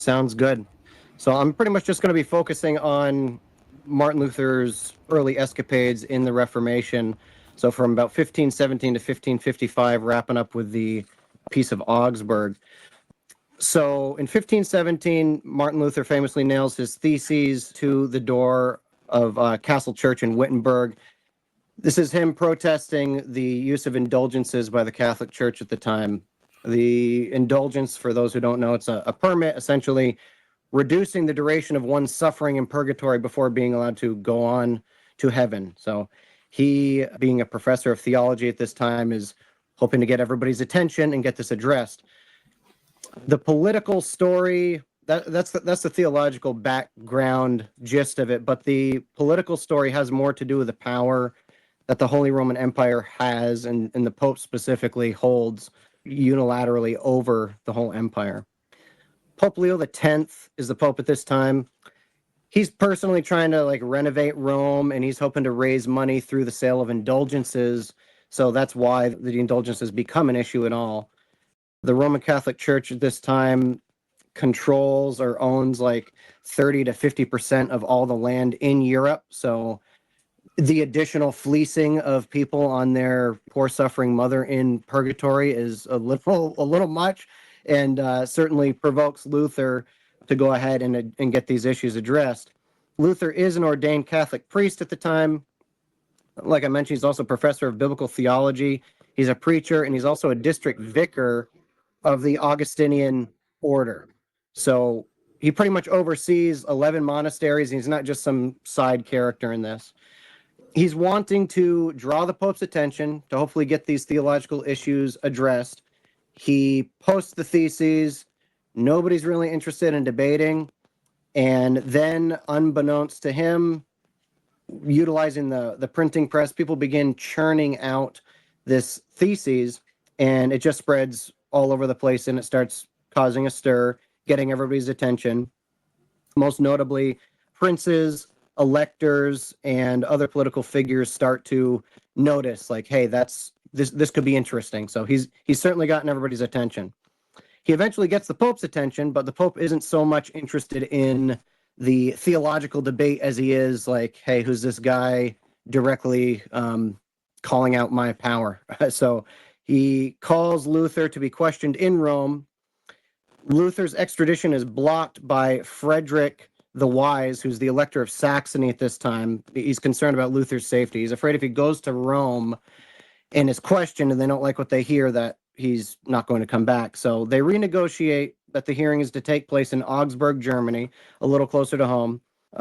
Sounds good. So I'm pretty much just going to be focusing on Martin Luther's early escapades in the Reformation. So from about 1517 to 1555, wrapping up with the Peace of Augsburg. So in 1517, Martin Luther famously nails his theses to the door of Castle Church in Wittenberg. This is him protesting the use of indulgences by the Catholic Church at the time. The indulgence, for those who don't know, it's a permit essentially reducing the duration of one's suffering in purgatory before being allowed to go on to heaven. So he, being a professor of theology at this time, is hoping to get everybody's attention and get this addressed. The political story, that's the theological background gist of it, but the political story has more to do with the power that the Holy Roman Empire has, and the Pope specifically holds unilaterally over the whole empire. Pope Leo X is the Pope at this time. He's personally trying to renovate Rome, and he's hoping to raise money through the sale of indulgences. So that's why the indulgences become an issue at all. The Roman Catholic Church at this time controls or owns 30 to 50% of all the land in Europe. So the additional fleecing of people on their poor suffering mother in purgatory is a little much, and certainly provokes Luther to go ahead and get these issues addressed. Luther is an ordained Catholic priest at the time. Like I mentioned, he's also a professor of biblical theology. He's a preacher, and he's also a district vicar of the Augustinian order. So he pretty much oversees 11 monasteries, and he's not just some side character in this. He's wanting to draw the Pope's attention to hopefully get these theological issues addressed. He posts the theses. Nobody's really interested in debating. And then, unbeknownst to him, utilizing the printing press, people begin churning out this theses, and it just spreads all over the place, and it starts causing a stir, getting everybody's attention. Most notably, princes, electors, and other political figures start to notice, hey, this could be interesting. So he's certainly gotten everybody's attention. He eventually gets the Pope's attention, but the Pope isn't so much interested in the theological debate as he is hey, who's this guy directly calling out my power? So he calls Luther to be questioned in Rome. Luther's extradition is blocked by Frederick the Wise, who's the Elector of Saxony at this time. He's concerned about Luther's safety. He's afraid if he goes to Rome and is questioned and they don't like what they hear, that he's not going to come back. So they renegotiate that the hearing is to take place in Augsburg, Germany, a little closer to home.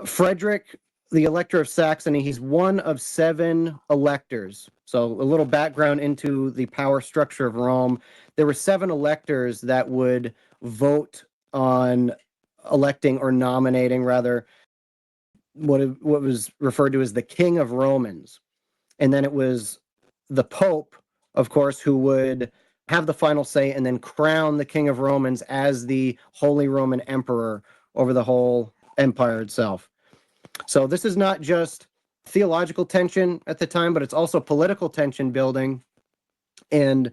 Frederick, the Elector of Saxony, he's one of 7 electors. So a little background into the power structure of Rome. There were 7 electors that would vote on electing or nominating, rather, what was referred to as the King of Romans. And then it was the Pope, of course, who would have the final say and then crown the King of Romans as the Holy Roman Emperor over the whole empire itself. So this is not just theological tension at the time, but it's also political tension building. And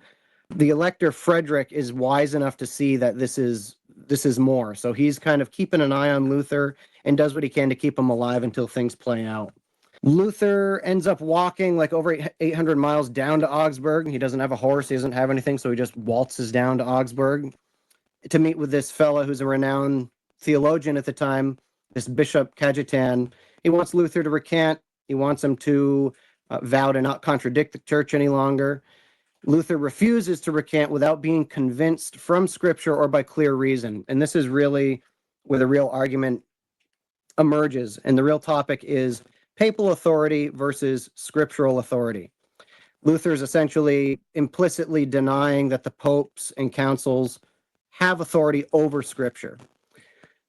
the Elector Frederick is wise enough to see that this is more. So he's kind of keeping an eye on Luther and does what he can to keep him alive until things play out. Luther ends up walking over 800 miles down to Augsburg. He doesn't have a horse. He doesn't have anything. So he just waltzes down to Augsburg to meet with this fella who's a renowned theologian at the time, this Bishop Cajetan. He wants Luther to recant. He wants him to vow to not contradict the church any longer. Luther refuses to recant without being convinced from Scripture or by clear reason. And this is really where the real argument emerges. And the real topic is papal authority versus scriptural authority. Luther is essentially implicitly denying that the popes and councils have authority over Scripture.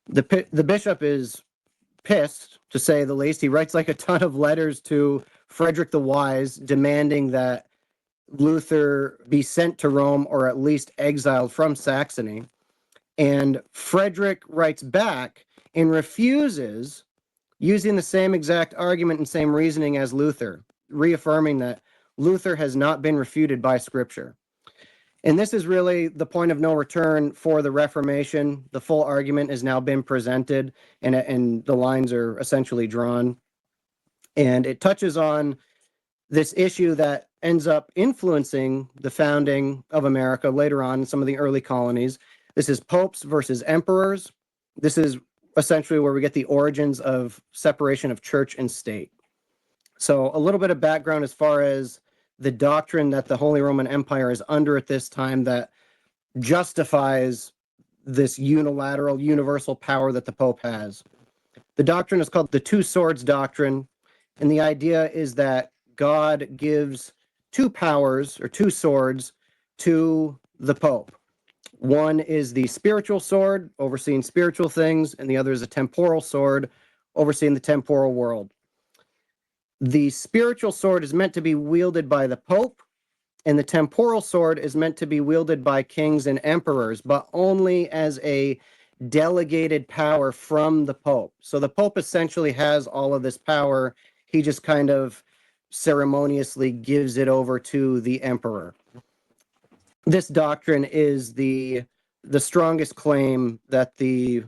The bishop is pissed, to say the least. He writes a ton of letters to Frederick the Wise demanding that Luther be sent to Rome or at least exiled from Saxony. And Frederick writes back and refuses, using the same exact argument and same reasoning as Luther, reaffirming that Luther has not been refuted by Scripture. And this is really the point of no return for the Reformation. The full argument has now been presented, and the lines are essentially drawn. And it touches on this issue that ends up influencing the founding of America later on in some of the early colonies. This is popes versus emperors. This is essentially where we get the origins of separation of church and state. So a little bit of background as far as the doctrine that the Holy Roman Empire is under at this time that justifies this unilateral, universal power that the Pope has. The doctrine is called the Two Swords Doctrine, and the idea is that God gives two powers or two swords to the Pope. One is the spiritual sword, overseeing spiritual things, and the other is a temporal sword, overseeing the temporal world. The spiritual sword is meant to be wielded by the Pope, and the temporal sword is meant to be wielded by kings and emperors, but only as a delegated power from the Pope. So the Pope essentially has all of this power. He just kind of ceremoniously gives it over to the emperor. This doctrine is the strongest claim that the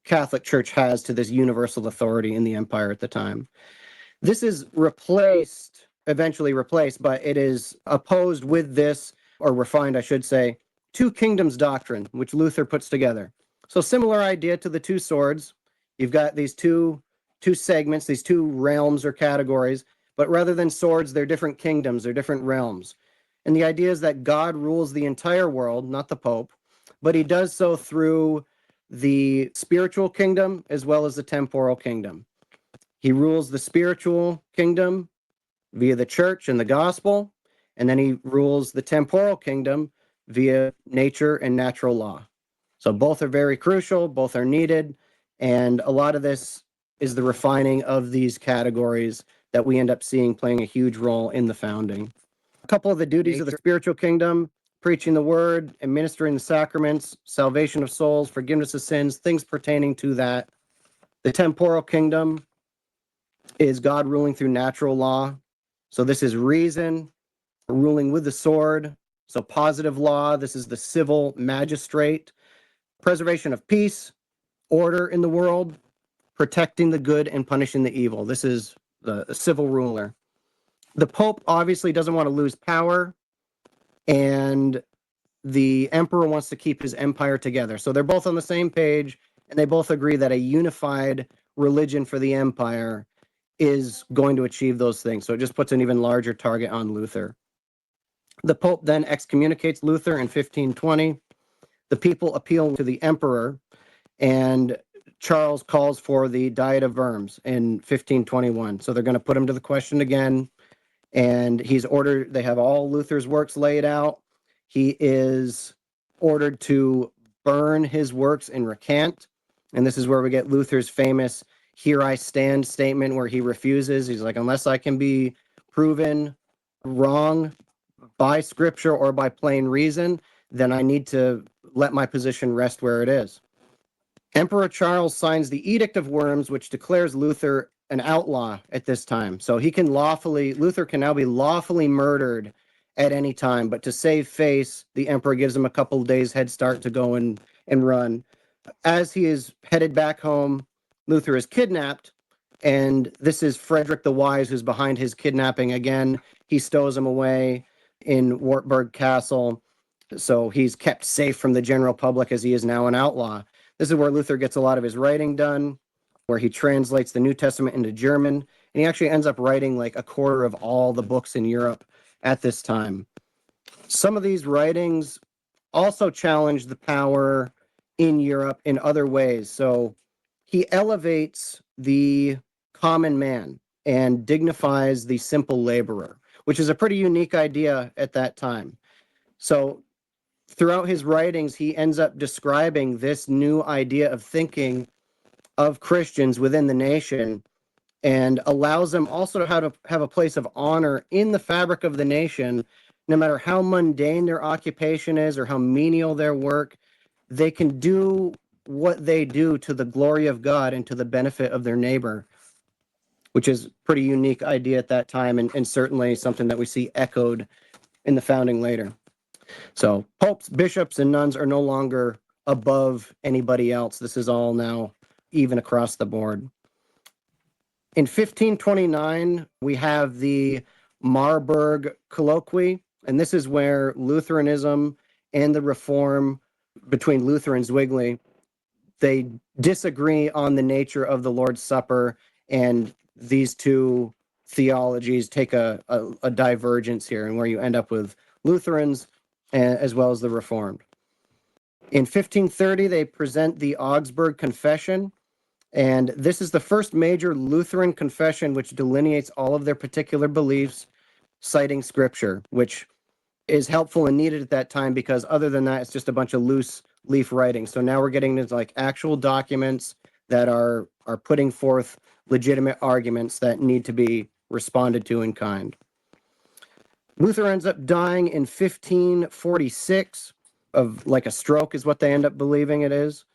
Catholic Church has to this universal authority in the empire at the time. This is eventually replaced, but it is opposed with this, or refined, I should say, two kingdoms doctrine, which Luther puts together. So similar idea to the two swords. You've got these two segments, these two realms or categories, but rather than swords, they're different kingdoms, they're different realms. And the idea is that God rules the entire world, not the Pope, but he does so through the spiritual kingdom as well as the temporal kingdom. He rules the spiritual kingdom via the church and the gospel, and then he rules the temporal kingdom via nature and natural law. So both are very crucial, both are needed, and a lot of this is the refining of these categories that we end up seeing playing a huge role in the founding. A couple of the duties of the spiritual kingdom: preaching the word, administering the sacraments, salvation of souls, forgiveness of sins, things pertaining to that. The temporal kingdom is God ruling through natural law. So this is reason, ruling with the sword. So positive law, this is the civil magistrate. Preservation of peace, order in the world, protecting the good and punishing the evil. This is the civil ruler. The Pope obviously doesn't want to lose power, and the emperor wants to keep his empire together. So they're both on the same page, and they both agree that a unified religion for the empire is going to achieve those things. So it just puts an even larger target on Luther. The Pope then excommunicates Luther in 1520. The people appeal to the emperor, and Charles calls for the Diet of Worms in 1521. So they're going to put him to the question again, and he's ordered, they have all Luther's works laid out. He is ordered to burn his works and recant. And this is where we get Luther's famous "Here I stand" statement, where he refuses. He's like, unless I can be proven wrong by scripture or by plain reason, then I need to let my position rest where it is. Emperor Charles signs the Edict of Worms, which declares Luther an outlaw at this time. So Luther can now be lawfully murdered at any time, but to save face, the emperor gives him a couple of days head start to go and run. As he is headed back home, Luther is kidnapped, and this is Frederick the Wise who's behind his kidnapping again. He stows him away in Wartburg Castle, so he's kept safe from the general public as he is now an outlaw. This is where Luther gets a lot of his writing done, where he translates the New Testament into German, and he actually ends up writing like a quarter of all the books in Europe at this time. Some of these writings also challenge the power in Europe in other ways. So he elevates the common man and dignifies the simple laborer, which is a pretty unique idea at that time. So throughout his writings, he ends up describing this new idea of thinking of Christians within the nation, and allows them also to have a place of honor in the fabric of the nation. No matter how mundane their occupation is or how menial their work, they can do what they do to the glory of God and to the benefit of their neighbor, which is a pretty unique idea at that time, and certainly something that we see echoed in the founding later. So popes, bishops, and nuns are no longer above anybody else. This is all now even across the board. In 1529, we have the Marburg Colloquy, and this is where Lutheranism and the Reform between Luther and Zwingli, they disagree on the nature of the Lord's Supper, and these two theologies take a divergence here, and where you end up with Lutherans as well as the Reformed. In 1530, they present the Augsburg Confession, and this is the first major Lutheran confession which delineates all of their particular beliefs, citing scripture, which is helpful and needed at that time, because other than that, it's just a bunch of loose leaf writing. So now we're getting into like actual documents that are putting forth legitimate arguments that need to be responded to in kind. Luther ends up dying in 1546 of like a stroke is what they end up believing it is.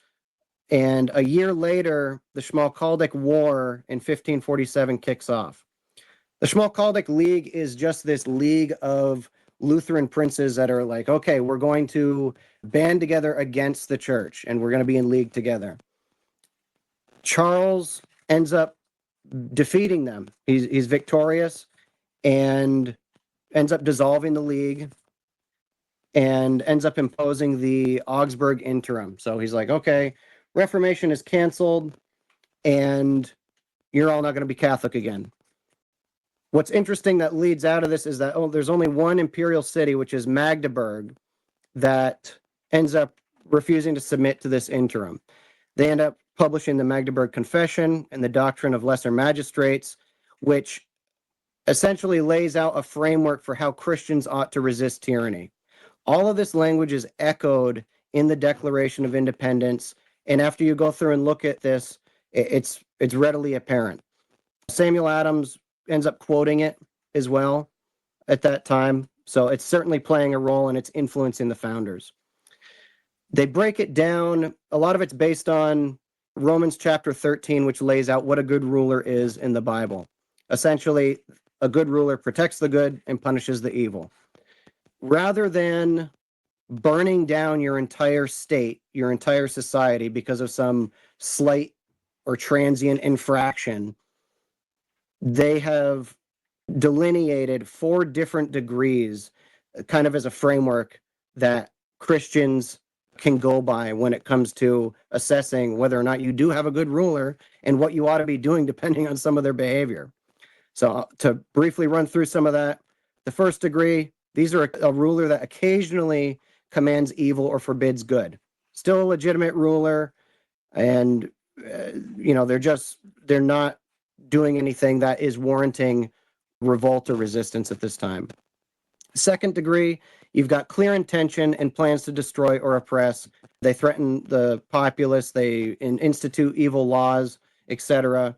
And a year later, the Schmalkaldic War in 1547 kicks off. The Schmalkaldic League is just this league of Lutheran princes that are like, okay, we're going to band together against the church, and we're going to be in league together. Charles ends up defeating them. He's victorious and ends up dissolving the league and ends up imposing the Augsburg Interim. So he's like, okay, Reformation is canceled, and you're all not going to be Catholic again. What's interesting that leads out of this is that there's only one imperial city, which is Magdeburg, that ends up refusing to submit to this interim. They end up publishing the Magdeburg Confession and the Doctrine of Lesser Magistrates, which essentially lays out a framework for how Christians ought to resist tyranny. All of this language is echoed in the Declaration of Independence, and after you go through and look at this, it's readily apparent. Samuel Adams ends up quoting it as well at that time, so it's certainly playing a role and it's influencing the founders. They break it down. A lot of it's based on Romans chapter 13, which lays out what a good ruler is in the Bible. Essentially, a good ruler protects the good and punishes the evil. Rather than burning down your entire state, your entire society because of some slight or transient infraction, they have delineated 4 different degrees kind of as a framework that Christians can go by when it comes to assessing whether or not you do have a good ruler and what you ought to be doing depending on some of their behavior. So to briefly run through some of that, the first degree, these are a ruler that occasionally commands evil or forbids good. Still a legitimate ruler, and they're not doing anything that is warranting revolt or resistance at this time. Second degree, you've got clear intention and plans to destroy or oppress. They threaten the populace, they institute evil laws, etc.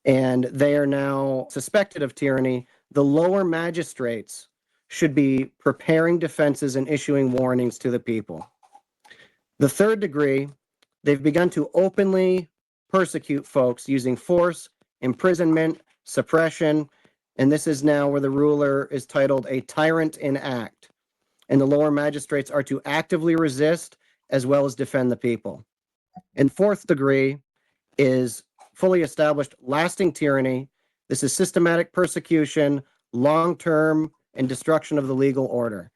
And they are now suspected of tyranny. The lower magistrates should be preparing defenses and issuing warnings to the people. The third degree, they've begun to openly persecute folks using force, imprisonment, suppression, and this is now where the ruler is titled a tyrant in act. And the lower magistrates are to actively resist as well as defend the people. And fourth degree is fully established lasting tyranny. This is systematic persecution, long-term, and destruction of the legal order.